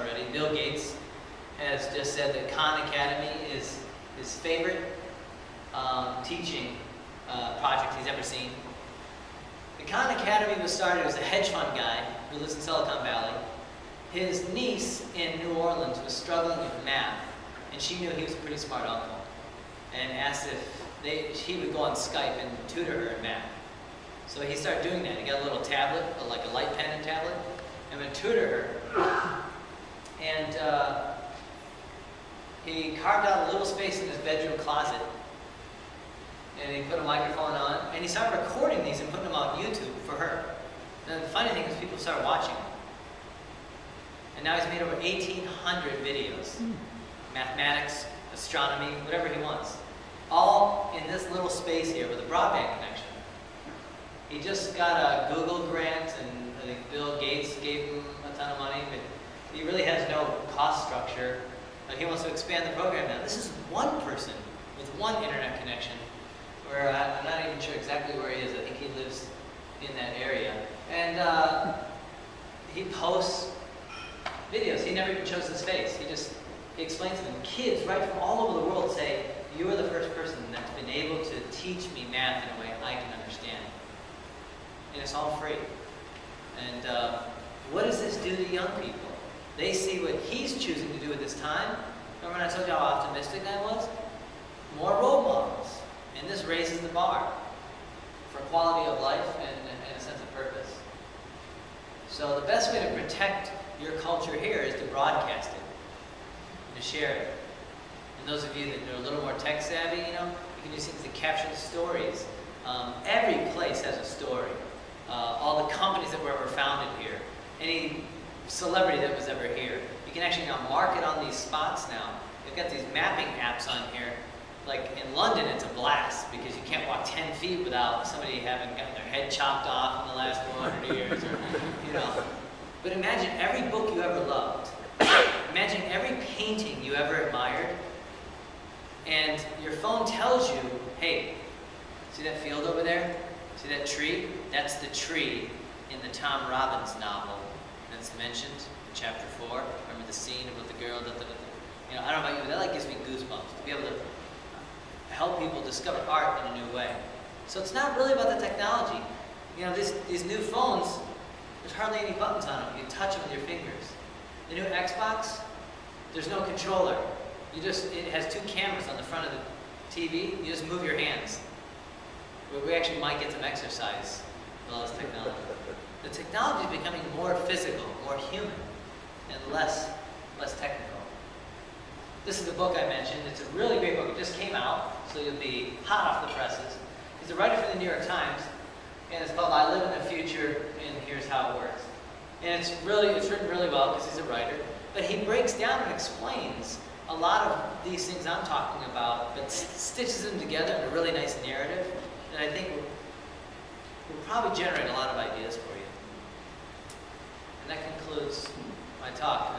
already. Bill Gates has just said that Khan Academy is his favorite teaching project he's ever seen. The Khan Academy was started as a hedge fund guy who lives in Silicon Valley. His niece in New Orleans was struggling with math, and she knew he was a pretty smart uncle, and asked if he would go on Skype and tutor her in math. So he started doing that. He got a little tablet, like a light pen and tablet, and would tutor her. And he carved out a little space in his bedroom closet, and he put a microphone on, and he started recording these and putting them on YouTube for her. And the funny thing is people started watching them. And now he's made over 1,800 videos. Mathematics, astronomy, whatever he wants. All in this little space here with a broadband connection. He just got a Google grant, and I think Bill Gates gave him a ton of money, but he really has no cost structure. He wants to expand the program now. This is one person with one internet connection, where I'm not even sure exactly where he is. I think he lives in that area. And he posts videos. He never even shows his face. He explains to them. Kids right from all over the world say, "You are the first person that's been able to teach me math in a way I can understand." And it's all free. And what does this do to young people? They see what he's choosing to do with his time. Remember when I told you how optimistic I was? More role models. And this raises the bar for quality of life and a sense of purpose. So the best way to protect your culture here is to broadcast it, and to share it. And those of you that are a little more tech savvy, you can use things to capture the stories. Every place has a story. All the companies that were ever founded here, any celebrity that was ever here. You can actually now market on these spots now. They've got these mapping apps on here. Like in London, it's a blast because you can't walk 10 feet without somebody having gotten their head chopped off in the last 400 years, or, But imagine every book you ever loved. Imagine every painting you ever admired. And your phone tells you, hey, see that field over there? See that tree? That's the tree in the Tom Robbins novel that's mentioned in chapter 4. Remember the scene about the girl? I don't know about you, but that gives me goosebumps to be able to help people discover art in a new way. So it's not really about the technology. These new phones, there's hardly any buttons on them. You touch them with your fingers. The new Xbox, there's no controller. It has 2 cameras on the front of the TV. You just move your hands. We actually might get some exercise with all this technology. The technology is becoming more physical, more human, and less technical. This is the book I mentioned. It's a really great book. It just came out, so you'll be hot off the presses. He's a writer for the New York Times, and it's called I Live in the Future, and Here's How It Works. And it's written really well because he's a writer, but he breaks down and explains a lot of these things I'm talking about, but stitches them together in a really nice narrative that I think will probably generate a lot of ideas for you. And that concludes my talk.